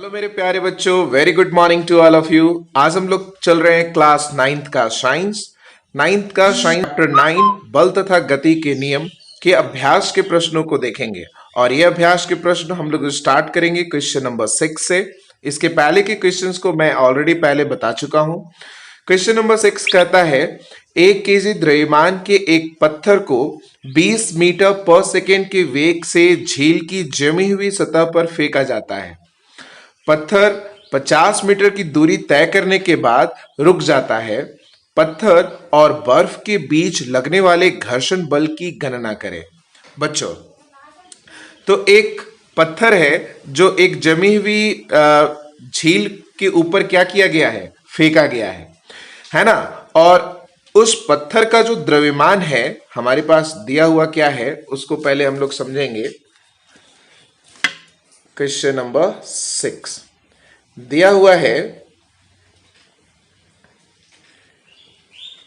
Hello मेरे प्यारे बच्चों, very good morning to all of you. आज हम लोग चल रहे हैं क्लास नाइन्थ का साइंस चैप्टर 9 बल तथा गति के नियम के अभ्यास के प्रश्नों को देखेंगे। और ये अभ्यास के प्रश्न हम लोग स्टार्ट करेंगे क्वेश्चन नंबर 6 से। इसके पहले के क्वेश्चंस को मैं ऑलरेडी पहले बता चुका हूं। क्वेश्चन नंबर 6 कहता है 1 केजी द्रव्यमान के एक पत्थर को 20 मीटर पर सेकेंड के वेग से झील की जमी हुई सतह पर फेंका जाता है। पत्थर 50 मीटर की दूरी तय करने के बाद रुक जाता है। पत्थर और बर्फ के बीच लगने वाले घर्षण बल की गणना करें। बच्चों, तो एक पत्थर है जो एक जमी हुई झील के ऊपर क्या किया गया है, फेंका गया है ना। और उस पत्थर का जो द्रव्यमान है हमारे पास दिया हुआ क्या है, उसको पहले हम लोग समझेंगे। क्वेश्चन नंबर 6 दिया हुआ है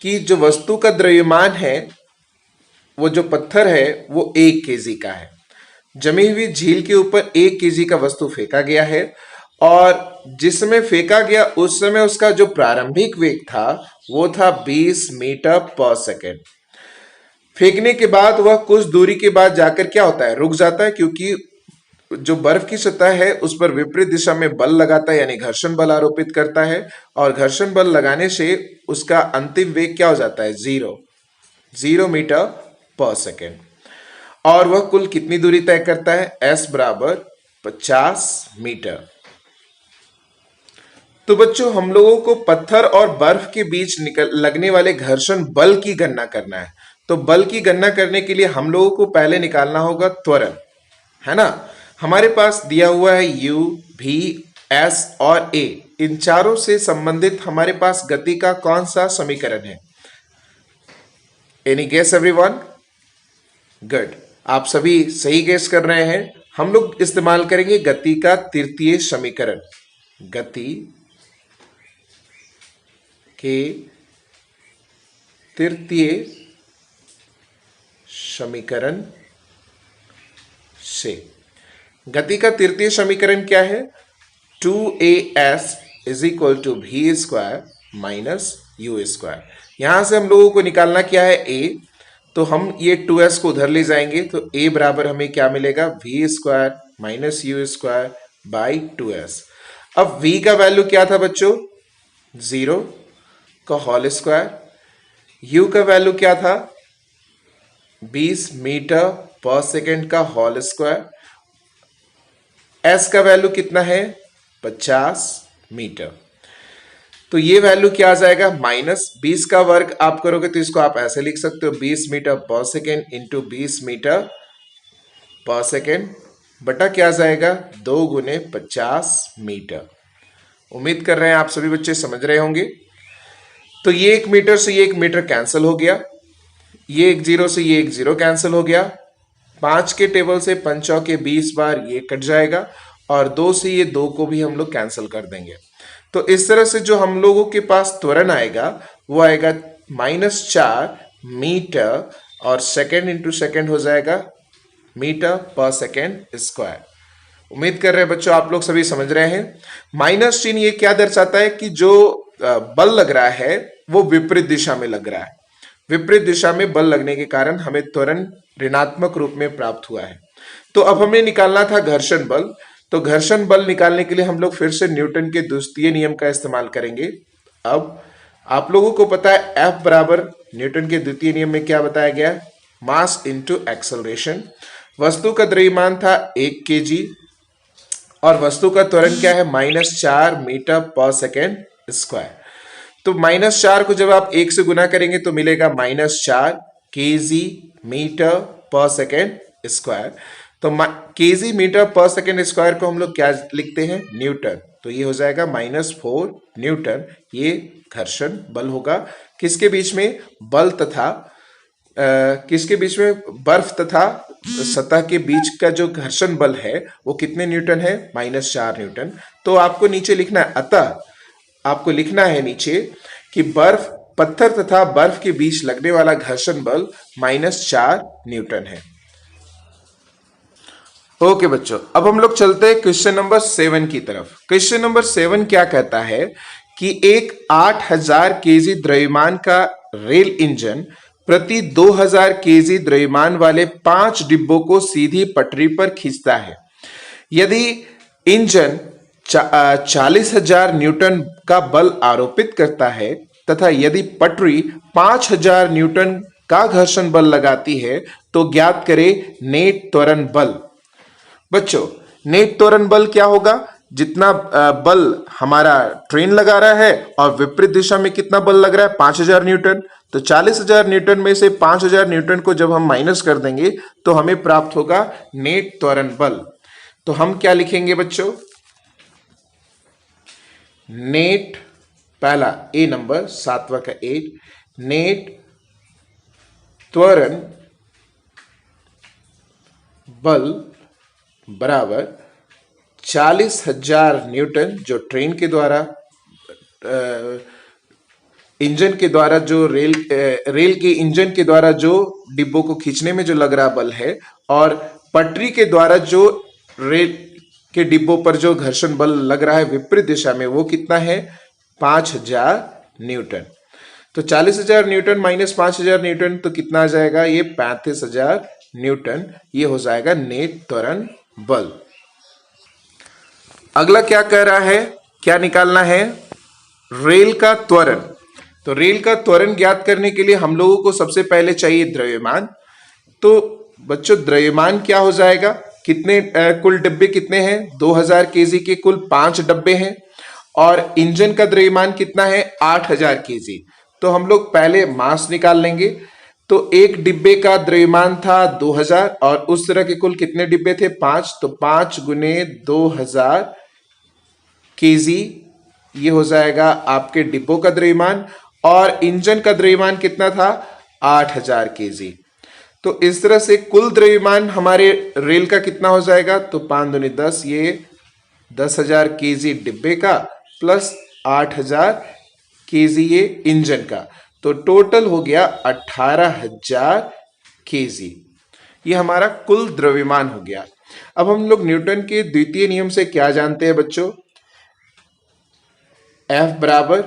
कि जो वस्तु का द्रव्यमान है, वो जो पत्थर है वो 1 केजी का है। जमी हुई झील के ऊपर 1 केजी का वस्तु फेंका गया है और जिसमें फेंका गया उस समय उसका जो प्रारंभिक वेग था वो था 20 मीटर पर सेकेंड। फेंकने के बाद वह कुछ दूरी के बाद जाकर क्या होता है, रुक जाता है, क्योंकि जो बर्फ की सतह है उस पर विपरीत दिशा में बल लगाता है, यानी घर्षण बल आरोपित करता है। और घर्षण बल लगाने से उसका अंतिम वेग क्या हो जाता है, 0 मीटर पर सेकेंड। और वह कुल कितनी दूरी तय करता है, S बराबर 50 मीटर। तो बच्चों, हम लोगों को पत्थर और बर्फ के बीच लगने वाले घर्षण बल की गणना करना है। तो बल की गणना करने के लिए हम लोगों को पहले निकालना होगा त्वरण, है ना। हमारे पास दिया हुआ है U, V, S और A। इन चारों से संबंधित हमारे पास गति का कौन सा समीकरण है? Any guess everyone? गुड, आप सभी सही गेस कर रहे हैं। हम लोग इस्तेमाल करेंगे गति का तृतीय समीकरण। गति के तृतीय समीकरण से। गति का तृतीय समीकरण क्या है? 2as is equal to V square minus U square. यहां से हम लोगों को निकालना क्या है, a। तो हम ये 2s को उधर ले जाएंगे तो a बराबर हमें क्या मिलेगा, V square minus U square by 2s। अब v का वैल्यू क्या था बच्चों, 0 का होल स्क्वायर। u का वैल्यू क्या था, 20 मीटर पर सेकेंड का होल स्क्वायर। S का वैल्यू कितना है, 50 मीटर। तो ये वैल्यू क्या आ जाएगा, माइनस 20 का वर्ग आप करोगे तो इसको आप ऐसे लिख सकते हो, 20 मीटर पर सेकेंड इंटू 20 मीटर पर सेकेंड बटा क्या आ जाएगा, 2 गुने 50 मीटर। उम्मीद कर रहे हैं आप सभी बच्चे समझ रहे होंगे। तो ये 1 मीटर से ये 1 मीटर कैंसिल हो गया, ये 1 0 से ये 1 0 कैंसिल हो गया। 5 के टेबल से 5 चौके 20 बार ये कट जाएगा और 2 से ये 2 को भी हम लोग कैंसिल कर देंगे। तो इस तरह से जो हम लोगों के पास त्वरण आएगा वो आएगा -4 मीटर और सेकेंड इंटू सेकेंड हो जाएगा मीटर पर सेकेंड स्क्वायर। उम्मीद कर रहे हैं बच्चों आप लोग सभी समझ रहे हैं। माइनस चिन्ह ये क्या दर्शाता है कि जो बल लग रहा है वो विपरीत दिशा में लग रहा है। विपरीत दिशा में बल लगने के कारण हमें त्वरण ऋणात्मक रूप में प्राप्त हुआ है। तो अब हमें निकालना था घर्षण बल। तो घर्षण बल निकालने के लिए हम लोग फिर से न्यूटन के द्वितीय नियम का इस्तेमाल करेंगे। अब आप लोगों को पता है F बराबर न्यूटन के द्वितीय नियम में क्या बताया गया, मास इंटू एक्सेलरेशन। वस्तु का द्रव्यमान था 1 केजी और वस्तु का त्वरण क्या है, -4 मीटर पर सेकेंड स्क्वायर। तो -4 को जब आप 1 से गुना करेंगे तो मिलेगा -4 केजी मीटर पर सेकेंड स्क्वायर। तो केजी मीटर पर सेकेंड स्क्वायर को हम लोग क्या लिखते हैं, न्यूटन। तो ये हो जाएगा -4 न्यूटन। ये घर्षण बल होगा किसके बीच में, बल तथा किसके बीच में, बर्फ तथा सतह के बीच का जो घर्षण बल है वो कितने न्यूटन है, -4 न्यूटन। तो आपको नीचे लिखना है, अतः आपको लिखना है नीचे कि पत्थर तथा बर्फ के बीच लगने वाला घर्षण बल -4 न्यूटन है। ओके बच्चों, अब हम लोग चलते हैं क्वेश्चन नंबर 7 की तरफ। क्वेश्चन नंबर 7 क्या कहता है कि एक 8000 केजी द्रव्यमान का रेल इंजन प्रति 2000 केजी द्रव्यमान वाले 5 डिब्बों को सीधी पटरी पर खींचता है। यदि इंजन 40,000 न्यूटन का बल आरोपित करता है तथा यदि पटरी 5,000 न्यूटन का घर्षण बल लगाती है तो ज्ञात करें नेट त्वरण बल। बच्चों, नेट त्वरण बल क्या होगा? जितना बल हमारा ट्रेन लगा रहा है और विपरीत दिशा में कितना बल लग रहा है, 5,000 न्यूटन। तो 40,000 न्यूटन में से 5,000 न्यूटन को जब हम माइनस कर देंगे तो हमें प्राप्त होगा नेट त्वरण बल। तो हम क्या लिखेंगे बच्चों? नेट, पहला ए नंबर 7वां का 8, नेट त्वरण बल बराबर 40,000 न्यूटन जो ट्रेन के द्वारा इंजन के द्वारा जो रेल के इंजन के द्वारा जो डिब्बों को खींचने में जो लग रहा बल है, और पटरी के द्वारा जो रेल के डिब्बों पर जो घर्षण बल लग रहा है विपरीत दिशा में, वो कितना है? 5,000 न्यूटन। तो 40,000 न्यूटन माइनस 5,000 न्यूटन तो कितना आ जाएगा? ये 35,000 न्यूटन। ये हो जाएगा नेट त्वरण बल। अगला क्या कह रहा है, क्या निकालना है? रेल का त्वरण। तो रेल का त्वरण ज्ञात करने के लिए हम लोगों को सबसे पहले चाहिए द्रव्यमान। तो बच्चों, द्रव्यमान क्या हो जाएगा? कितने कुल डिब्बे कितने हैं? 2000 केजी के कुल 5 डब्बे हैं। और इंजन का द्रव्यमान कितना है? 8000 केजी। तो हम लोग पहले मास निकाल लेंगे। तो एक डिब्बे का द्रव्यमान था 2000 और उस तरह के कुल कितने डिब्बे थे? 5। तो 5 गुने 2000 केजी, ये हो जाएगा आपके डिब्बों का द्रव्यमान। और इंजन का द्रव्यमान कितना था? 8000 केजी। तो इस तरह से कुल द्रव्यमान हमारे रेल का कितना हो जाएगा? तो 5 दूनी 10, ये 10,000 केजी डिब्बे का प्लस 8,000 केजी ये इंजन का। तो टोटल हो गया 18,000 केजी। ये हमारा कुल द्रव्यमान हो गया। अब हम लोग न्यूटन के द्वितीय नियम से क्या जानते हैं बच्चों? F बराबर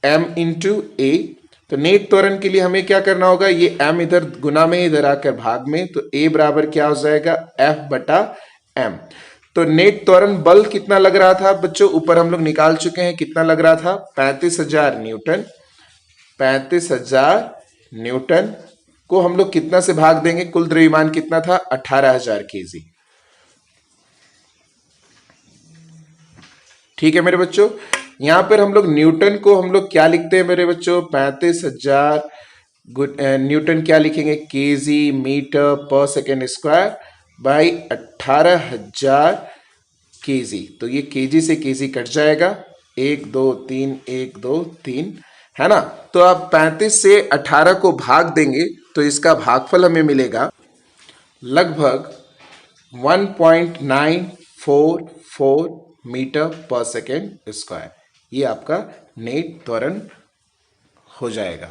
m इंटू ए। तो नेट त्वरण के लिए हमें क्या करना होगा? ये m इधर गुना में, इधर आकर भाग में। तो a बराबर क्या हो जाएगा? F बटा m। तो नेट त्वरण बल कितना लग रहा था बच्चों? ऊपर हम लोग निकाल चुके हैं। कितना लग रहा था? 35,000 न्यूटन। 35,000 न्यूटन को हम लोग कितना से भाग देंगे? कुल द्रव्यमान कितना था? 18,000 केजी। ठीक है मेरे बच्चों, यहां पर हम लोग न्यूटन को हम लोग क्या लिखते हैं मेरे बच्चों? 35,000 न्यूटन क्या लिखेंगे? केजी मीटर पर सेकेंड स्क्वायर बाई 18,000 केजी। तो ये केजी से केजी कट जाएगा, 1 2 3 1 2 3, है ना। तो आप 35 से 18 को भाग देंगे तो इसका भागफल हमें मिलेगा लगभग 1.944 मीटर पर सेकेंड स्क्वायर। ये आपका नेट त्वरण हो जाएगा।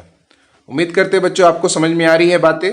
उम्मीद करते हैं बच्चों आपको समझ में आ रही है बातें।